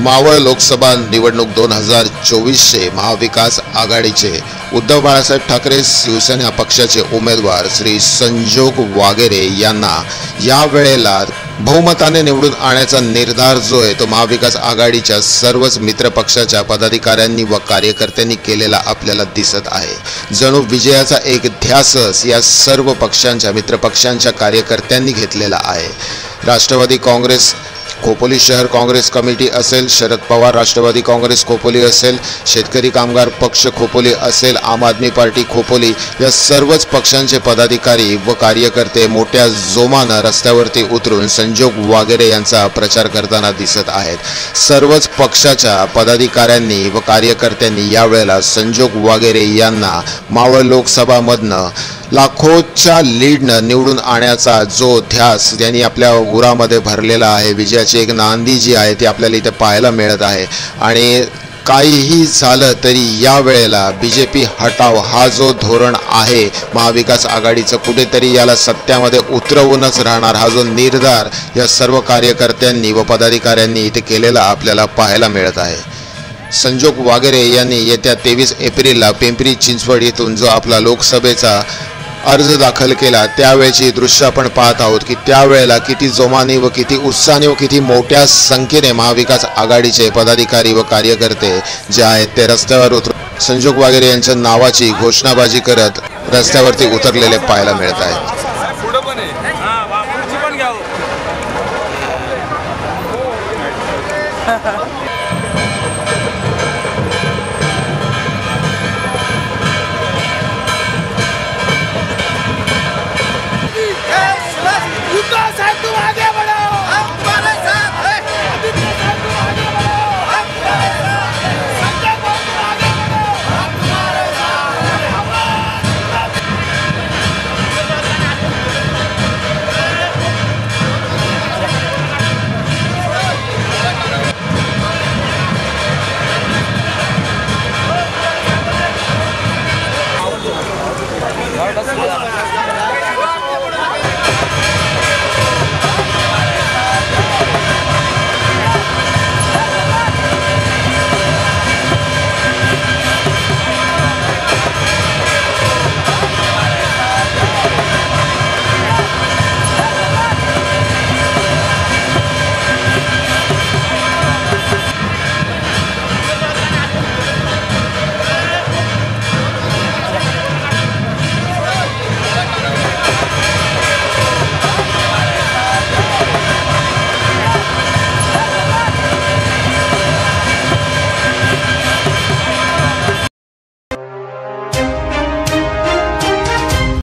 मावळ लोकसभा निवडणूक 2024चे महाविकास आघाडीचे उद्धव बाळासाहेब ठाकरे शिवसेना पक्षाचे उमेदवार श्री संजोग वागेरे यांना या वेळेला बहुमताने निवडून आणण्याचा निर्धार जो आहे तो महाविकास आघाडीच्या सर्वच मित्रपक्षाच्या पदाधिकाऱ्यांनी व कार्यकर्त्यांनी केलेला आपल्याला दिसत आहे। जणू विजयाचा एक ध्यासच या सर्व पक्षांच्या मित्रपक्षांच्या कार्यकर्त्यांनी घेतलेला आहे। राष्ट्रवादी काँग्रेस खोपोली शहर काँग्रेस कमिटी असेल, शरद पवार राष्ट्रवादी काँग्रेस खोपोली असेल, शेतकरी कामगार पक्ष खोपोली असेल, आम आदमी पार्टी खोपोली, या सर्वच पक्षांचे पदाधिकारी व कार्यकर्ते मोठ्या जोमानं रस्त्यावरती उतरून संजोग वागेरे यांचा प्रचार करताना दिसत आहेत। सर्वच पक्षाच्या पदाधिकाऱ्यांनी व कार्यकर्त्यांनी यावेळेला संजोग वागेरे यांना मावळ लोकसभामधनं लाखोच्या लीडनं निवडून आणण्याचा जो ध्यास त्यांनी आपल्या उरामध्ये भरलेला आहे, विजयाची एक नांदी जी आहे ती आपल्याला इथे पाहायला मिळत आहे। आणि काहीही झालं तरी या वेळेला बीजेपी हटाव हा जो धोरण आहे महाविकास आघाडीचं, कुठेतरी याला सत्यामध्ये उतरवूनच राहणार हा जो निर्धार या सर्व कार्यकर्त्यांनी व पदाधिकाऱ्यांनी इथे केलेला आपल्याला पाहायला मिळत आहे। संजोग वागेरे यांनी येत्या 23 एप्रिलला पिंपरी चिंचवड येथून जो आपला लोकसभेचा अर्ज दाखल केला त्यावेळची दृश्य आपण पाहत आहोत की त्यावेळेला किती जोमाने व किती उत्साहाने व किती मोठ्या संख्येने महाविकास आघाडीचे पदाधिकारी व कार्यकर्ते जे आहेत ते रस्त्यावर उतरून संजोग वागेरे यांच्या नावाची घोषणाबाजी करत रस्त्यावरती उतरलेले पाहायला मिळत आहेत। साहब तुम आगे बढ़ो।